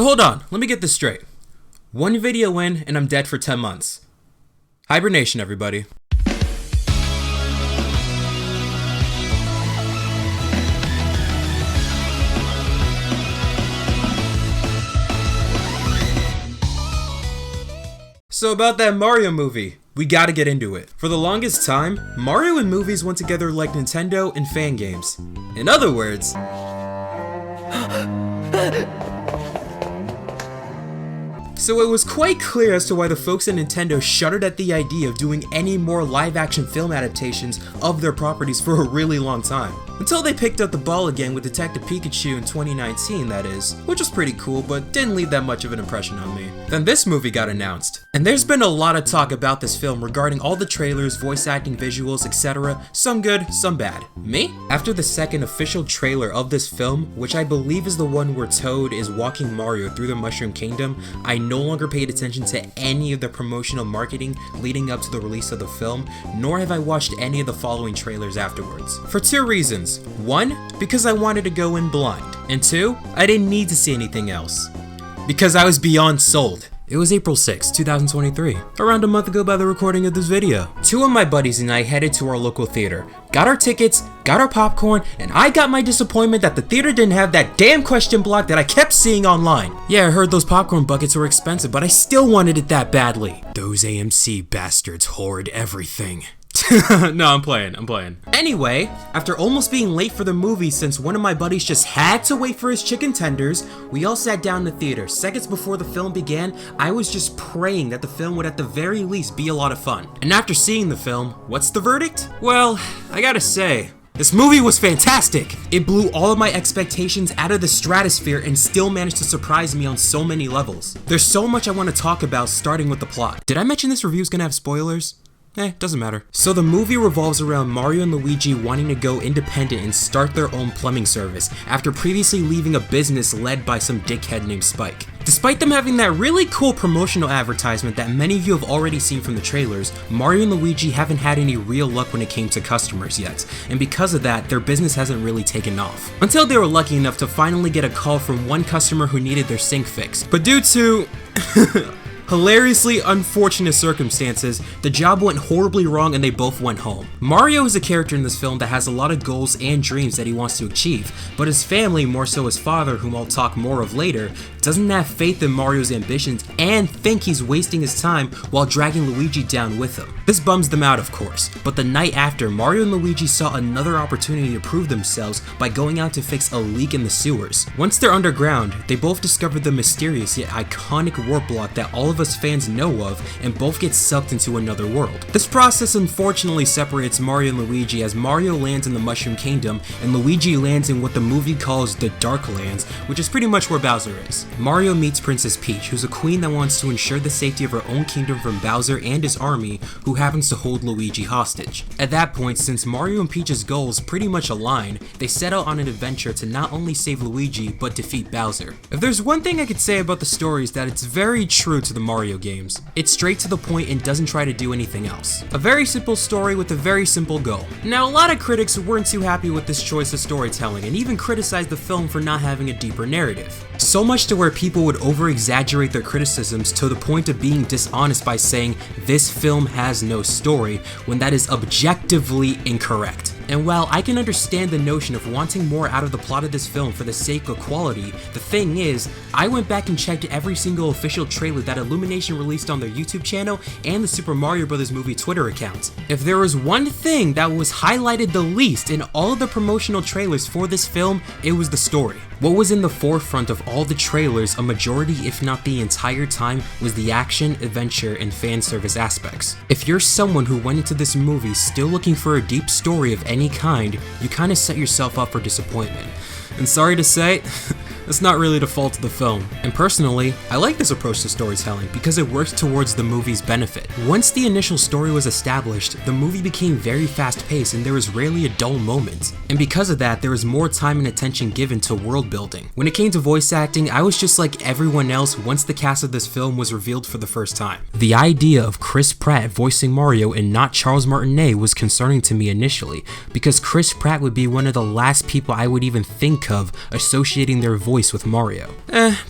So hold on, let me get this straight. One video in and I'm dead for 10 months. Hibernation, everybody. So about that Mario movie, we gotta get into it. For the longest time, Mario and movies went together like Nintendo and fan games. In other words, so it was quite clear as to why the folks at Nintendo shuddered at the idea of doing any more live-action film adaptations of their properties for a really long time. Until they picked up the ball again with Detective Pikachu in 2019, that is, which was pretty cool but didn't leave that much of an impression on me. Then this movie got announced, and there's been a lot of talk about this film regarding all the trailers, voice acting, visuals, etc. Some good, some bad. Me? After the second official trailer of this film, which I believe is the one where Toad is walking Mario through the Mushroom Kingdom, I no longer paid attention to any of the promotional marketing leading up to the release of the film, nor have I watched any of the following trailers afterwards. For two reasons. One, because I wanted to go in blind, and two, I didn't need to see anything else. Because I was beyond sold. It was April 6, 2023, around a month ago by the recording of this video. Two of my buddies and I headed to our local theater, got our tickets, got our popcorn, and I got my disappointment that the theater didn't have that damn question block that I kept seeing online. Yeah, I heard those popcorn buckets were expensive, but I still wanted it that badly. Those AMC bastards hoard everything. No, I'm playing. Anyway, after almost being late for the movie since one of my buddies just had to wait for his chicken tenders, we all sat down in the theater. Seconds before the film began, I was just praying that the film would at the very least be a lot of fun. And after seeing the film, what's the verdict? Well, I gotta say, this movie was fantastic! It blew all of my expectations out of the stratosphere and still managed to surprise me on so many levels. There's so much I want to talk about, starting with the plot. Did I mention this review's gonna have spoilers? Doesn't matter. So the movie revolves around Mario and Luigi wanting to go independent and start their own plumbing service after previously leaving a business led by some dickhead named Spike. Despite them having that really cool promotional advertisement that many of you have already seen from the trailers, Mario and Luigi haven't had any real luck when it came to customers yet, and because of that, their business hasn't really taken off. Until they were lucky enough to finally get a call from one customer who needed their sink fixed. But due to hilariously unfortunate circumstances, the job went horribly wrong and they both went home. Mario is a character in this film that has a lot of goals and dreams that he wants to achieve, but his family, more so his father, whom I'll talk more of later, doesn't have faith in Mario's ambitions and think he's wasting his time while dragging Luigi down with him. This bums them out, of course, but the night after, Mario and Luigi saw another opportunity to prove themselves by going out to fix a leak in the sewers. Once they're underground, they both discover the mysterious yet iconic warp block that all of us fans know of, and both get sucked into another world. This process unfortunately separates Mario and Luigi as Mario lands in the Mushroom Kingdom and Luigi lands in what the movie calls the Dark Lands, which is pretty much where Bowser is. Mario meets Princess Peach, who's a queen that wants to ensure the safety of her own kingdom from Bowser and his army, who happens to hold Luigi hostage. At that point, since Mario and Peach's goals pretty much align, they set out on an adventure to not only save Luigi, but defeat Bowser. If there's one thing I could say about the story is that it's very true to the Mario games. It's straight to the point and doesn't try to do anything else. A very simple story with a very simple goal. Now, a lot of critics weren't too happy with this choice of storytelling and even criticized the film for not having a deeper narrative. So much to where people would over-exaggerate their criticisms to the point of being dishonest by saying this film has no story when that is objectively incorrect. And while I can understand the notion of wanting more out of the plot of this film for the sake of quality, the thing is, I went back and checked every single official trailer that Illumination released on their YouTube channel and the Super Mario Bros. Movie Twitter account. If there was one thing that was highlighted the least in all of the promotional trailers for this film, it was the story. What was in the forefront of all the trailers, a majority if not the entire time, was the action, adventure, and fan service aspects. If you're someone who went into this movie still looking for a deep story of any kind, you kinda set yourself up for disappointment. And sorry to say, that's not really the fault of the film. And personally, I like this approach to storytelling because it works towards the movie's benefit. Once the initial story was established, the movie became very fast-paced and there was rarely a dull moment. And because of that, there was more time and attention given to world building. When it came to voice acting, I was just like everyone else once the cast of this film was revealed for the first time. The idea of Chris Pratt voicing Mario and not Charles Martinet was concerning to me initially, because Chris Pratt would be one of the last people I would even think of associating their voice voice with Mario.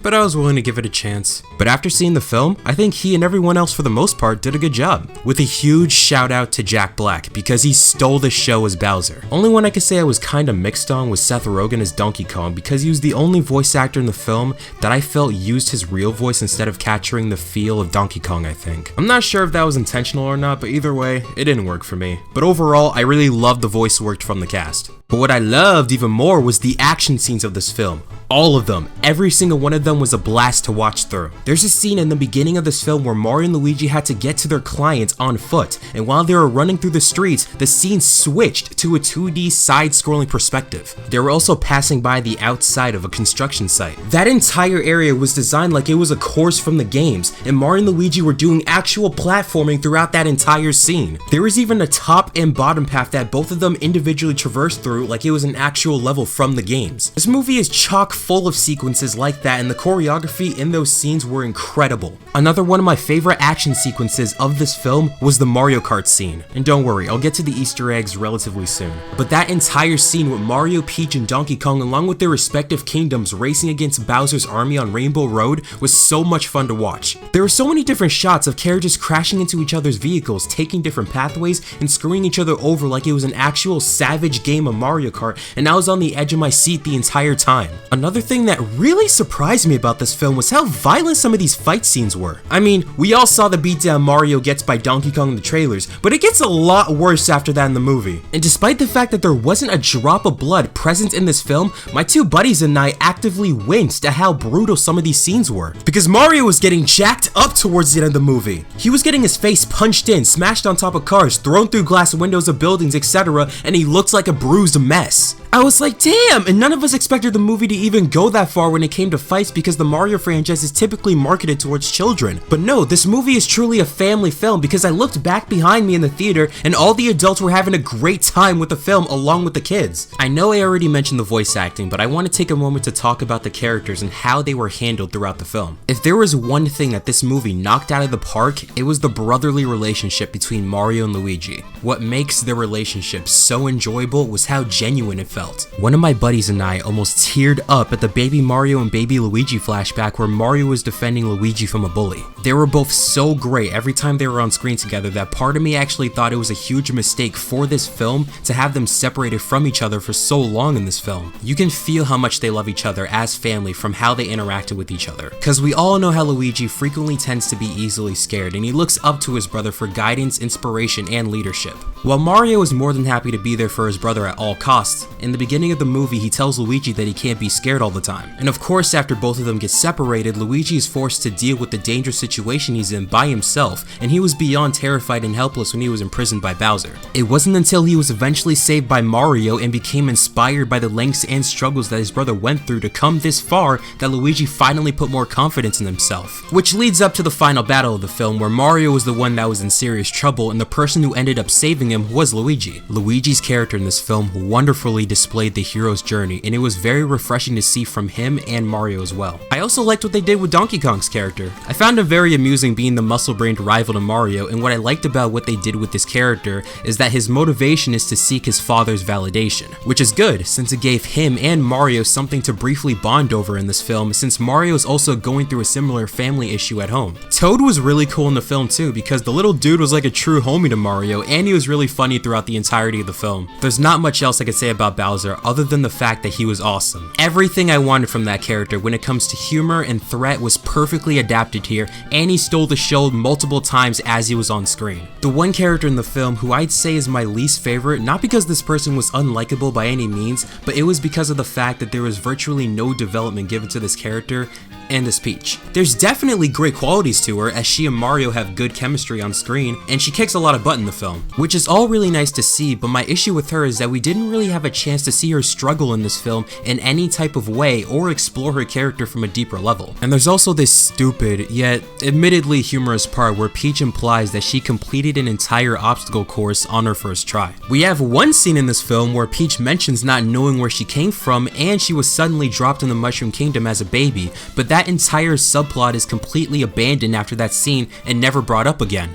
But I was willing to give it a chance. But after seeing the film, I think he and everyone else for the most part did a good job. With a huge shout out to Jack Black, because he stole the show as Bowser. Only one I could say I was kinda mixed on was Seth Rogen as Donkey Kong, because he was the only voice actor in the film that I felt used his real voice instead of capturing the feel of Donkey Kong, I think. I'm not sure if that was intentional or not, but either way, it didn't work for me. But overall, I really loved the voice work from the cast. But what I loved even more was the action scenes of this film. All of them. Every single one of them was a blast to watch through. There's a scene in the beginning of this film where Mario and Luigi had to get to their clients on foot, and while they were running through the streets, the scene switched to a 2D side-scrolling perspective. They were also passing by the outside of a construction site. That entire area was designed like it was a course from the games, and Mario and Luigi were doing actual platforming throughout that entire scene. There was even a top and bottom path that both of them individually traversed through like it was an actual level from the games. This movie is chock full of sequences like that, and the choreography in those scenes were incredible. Another one of my favorite action sequences of this film was the Mario Kart scene. And don't worry, I'll get to the Easter eggs relatively soon. But that entire scene with Mario, Peach, and Donkey Kong along with their respective kingdoms racing against Bowser's army on Rainbow Road was so much fun to watch. There were so many different shots of characters crashing into each other's vehicles, taking different pathways, and screwing each other over like it was an actual savage game of Mario Kart, and I was on the edge of my seat the entire time. Another thing that really surprised me about this film was how violent some of these fight scenes were. I mean, we all saw the beatdown Mario gets by Donkey Kong in the trailers, but it gets a lot worse after that in the movie. And despite the fact that there wasn't a drop of blood present in this film, my two buddies and I actively winced at how brutal some of these scenes were. Because Mario was getting jacked up towards the end of the movie. He was getting his face punched in, smashed on top of cars, thrown through glass windows of buildings, etc., and he looked like a bruised mess. I was like, damn, and none of us expected the movie to even go that far when it came to fights because the Mario franchise is typically marketed towards children. But no, this movie is truly a family film because I looked back behind me in the theater and all the adults were having a great time with the film along with the kids. I know I already mentioned the voice acting, but I want to take a moment to talk about the characters and how they were handled throughout the film. If there was one thing that this movie knocked out of the park, it was the brotherly relationship between Mario and Luigi. What makes their relationship so enjoyable was how genuine it felt. One of my buddies and I almost teared up at the Baby Mario and Baby Luigi flashback where Mario was defending Luigi from a bully. They were both so great every time they were on screen together that part of me actually thought it was a huge mistake for this film to have them separated from each other for so long in this film. You can feel how much they love each other as family from how they interacted with each other. Cause we all know how Luigi frequently tends to be easily scared and he looks up to his brother for guidance, inspiration, and leadership. While Mario is more than happy to be there for his brother at all costs, in the beginning of the movie he tells Luigi that he can't be scared all the time. And of course after both of them get separated, Luigi is forced to deal with the dangerous situation he's in by himself, and he was beyond terrified and helpless when he was imprisoned by Bowser. It wasn't until he was eventually saved by Mario and became inspired by the lengths and struggles that his brother went through to come this far that Luigi finally put more confidence in himself. Which leads up to the final battle of the film where Mario was the one that was in serious trouble and the person who ended up saving him was Luigi. Luigi's character in this film wonderfully displayed the hero's journey, and it was very refreshing to see from him and Mario as well. I also liked what they did with Donkey Kong's character. I found him very amusing being the muscle-brained rival to Mario, and what I liked about what they did with this character is that his motivation is to seek his father's validation, which is good since it gave him and Mario something to briefly bond over in this film since Mario is also going through a similar family issue at home. Toad was really cool in the film too because the little dude was like a true homie to Mario and he was really funny throughout the entirety of the film. There's not much else I could say about Bowser other than the fact that he was awesome. Everything I wanted from that character when it comes to humor and threat was perfectly adapted here, and he stole the show multiple times as he was on screen. The one character in the film who I'd say is my least favorite, not because this person was unlikable by any means, but it was because of the fact that there was virtually no development given to this character, and this Peach. There's definitely great qualities to her as she and Mario have good chemistry on screen, and she kicks a lot of butt in the film, which is all really nice to see, but my issue with her is that we didn't really have a chance to see her struggle in this film in any type of way or explore her character from a deeper level. And there's also this stupid, yet admittedly humorous part where Peach implies that she completed an entire obstacle course on her first try. We have one scene in this film where Peach mentions not knowing where she came from and she was suddenly dropped in the Mushroom Kingdom as a baby, but that that entire subplot is completely abandoned after that scene and never brought up again.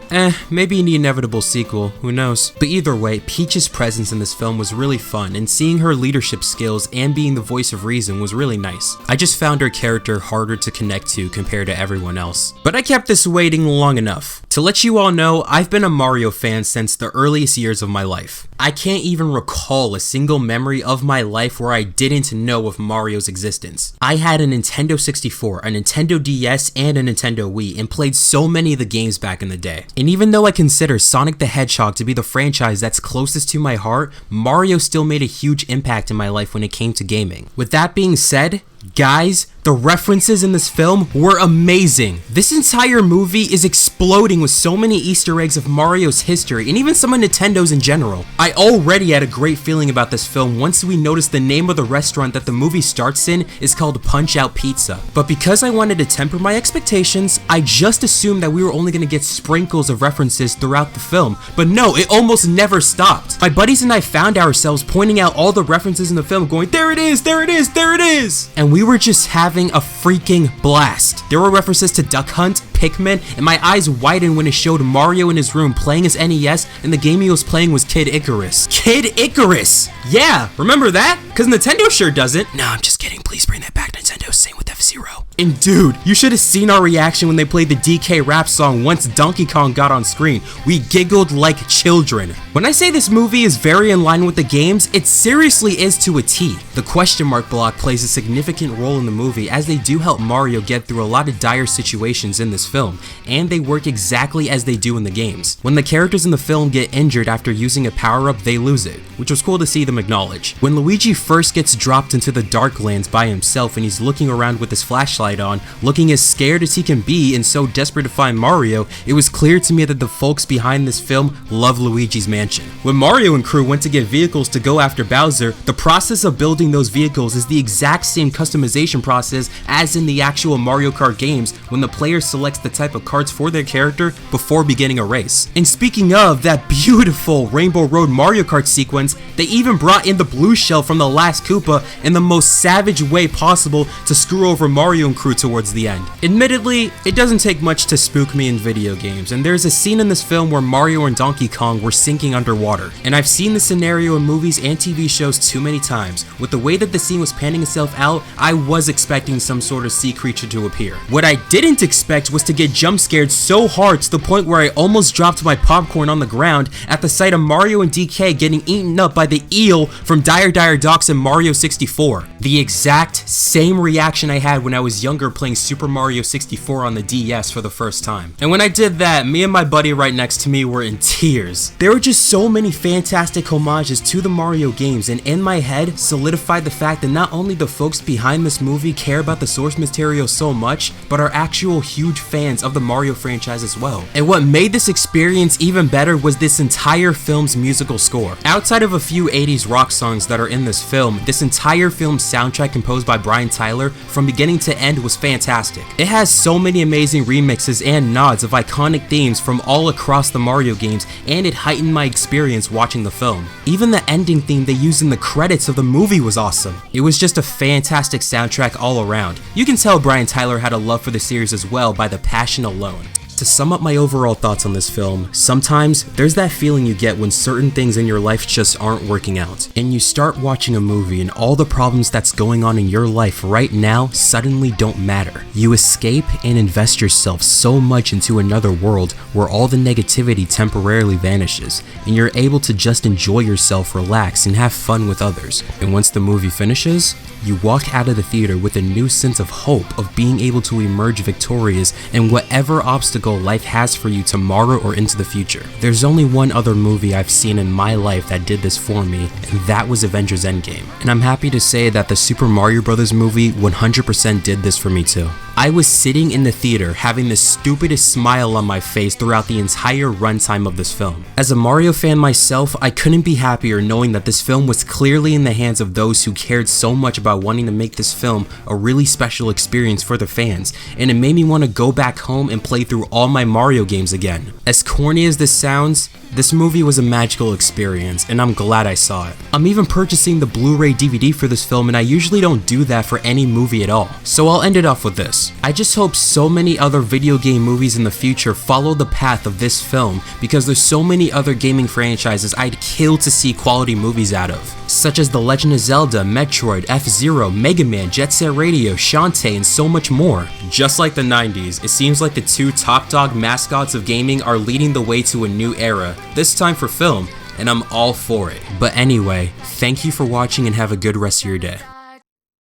Maybe in the inevitable sequel, who knows. But either way, Peach's presence in this film was really fun, and seeing her leadership skills and being the voice of reason was really nice. I just found her character harder to connect to compared to everyone else. But I kept this waiting long enough. To let you all know, I've been a Mario fan since the earliest years of my life. I can't even recall a single memory of my life where I didn't know of Mario's existence. I had a Nintendo 64, a Nintendo DS, and a Nintendo Wii, and played so many of the games back in the day. And even though I consider Sonic the Hedgehog to be the franchise that's closest to my heart, Mario still made a huge impact in my life when it came to gaming. With that being said, guys, the references in this film were amazing. This entire movie is exploding with so many Easter eggs of Mario's history and even some of Nintendo's in general. I already had a great feeling about this film once we noticed the name of the restaurant that the movie starts in is called Punch-Out Pizza. But because I wanted to temper my expectations, I just assumed that we were only going to get sprinkles of references throughout the film. But no, it almost never stopped. My buddies and I found ourselves pointing out all the references in the film going, there it is, there it is, there it is! And we were just having a freaking blast. There were references to Duck Hunt, Pikmin, and my eyes widened when it showed Mario in his room playing his NES and the game he was playing was Kid Icarus. Kid Icarus! Yeah, remember that? Cause Nintendo sure doesn't. No, I'm just kidding. Please bring that back, Nintendo. Same with F-Zero. And dude, you should have seen our reaction when they played the DK rap song once Donkey Kong got on screen. We giggled like children. When I say this movie is very in line with the games, it seriously is to a T. The question mark block plays a significant role in the movie as they do help Mario get through a lot of dire situations in this film, and they work exactly as they do in the games. When the characters in the film get injured after using a power-up, they lose it, which was cool to see them acknowledge. When Luigi first gets dropped into the Darklands by himself and he's looking around with his flashlight on, looking as scared as he can be and so desperate to find Mario, it was clear to me that the folks behind this film love Luigi's Mansion. When Mario and crew went to get vehicles to go after Bowser, the process of building those vehicles is the exact same customization process as in the actual Mario Kart games when the player selects the type of carts for their character before beginning a race. And speaking of that beautiful Rainbow Road Mario Kart sequence, they even brought in the blue shell from the last Koopa in the most savage way possible to screw over Mario and crew towards the end. Admittedly, it doesn't take much to spook me in video games, and there's a scene in this film where Mario and Donkey Kong were sinking underwater. And I've seen this scenario in movies and TV shows too many times. With the way that the scene was panning itself out, I was expecting some sort of sea creature to appear. What I didn't expect was to get jump scared so hard to the point where I almost dropped my popcorn on the ground at the sight of Mario and DK getting eaten up by the eel from Dire Dire Docks in Mario 64. The exact same reaction I had when I was younger playing Super Mario 64 on the DS for the first time. And when I did that, me and my buddy right next to me were in tears. There were just so many fantastic homages to the Mario games, and in my head solidified the fact that not only the folks behind this movie care about the source material so much, but are actual huge fans of the Mario franchise as well. And what made this experience even better was this entire film's musical score. Outside of a few 80s rock songs that are in this film, this entire film's soundtrack composed by Brian Tyler from beginning to end was fantastic. It has so many amazing remixes and nods of iconic themes from all across the Mario games, and it heightened my experience watching the film. Even the ending theme they used in the credits of the movie was awesome. It was just a fantastic soundtrack all around. You can tell Brian Tyler had a love for the series as well by the passion alone. To sum up my overall thoughts on this film, sometimes there's that feeling you get when certain things in your life just aren't working out, and you start watching a movie and all the problems that's going on in your life right now suddenly don't matter. You escape and invest yourself so much into another world where all the negativity temporarily vanishes, and you're able to just enjoy yourself, relax, and have fun with others. And once the movie finishes, you walk out of the theater with a new sense of hope of being able to emerge victorious in whatever obstacle life has for you tomorrow or into the future. There's only one other movie I've seen in my life that did this for me, and that was Avengers Endgame. And I'm happy to say that the Super Mario Bros. Movie 100% did this for me too. I was sitting in the theater having the stupidest smile on my face throughout the entire runtime of this film. As a Mario fan myself, I couldn't be happier knowing that this film was clearly in the hands of those who cared so much about wanting to make this film a really special experience for the fans, and it made me want to go back home and play through all my Mario games again. As corny as this sounds, this movie was a magical experience, and I'm glad I saw it. I'm even purchasing the Blu-ray DVD for this film, and I usually don't do that for any movie at all. So I'll end it off with this. films. I just hope so many other video game movies in the future follow the path of this film, because there's so many other gaming franchises I'd kill to see quality movies out of, such as The Legend of Zelda, Metroid, F-Zero, Mega Man, Jet Set Radio, Shantae, and so much more. Just like the 90s, it seems like the two top dog mascots of gaming are leading the way to a new era, this time for film, and I'm all for it. But anyway, thank you for watching and have a good rest of your day.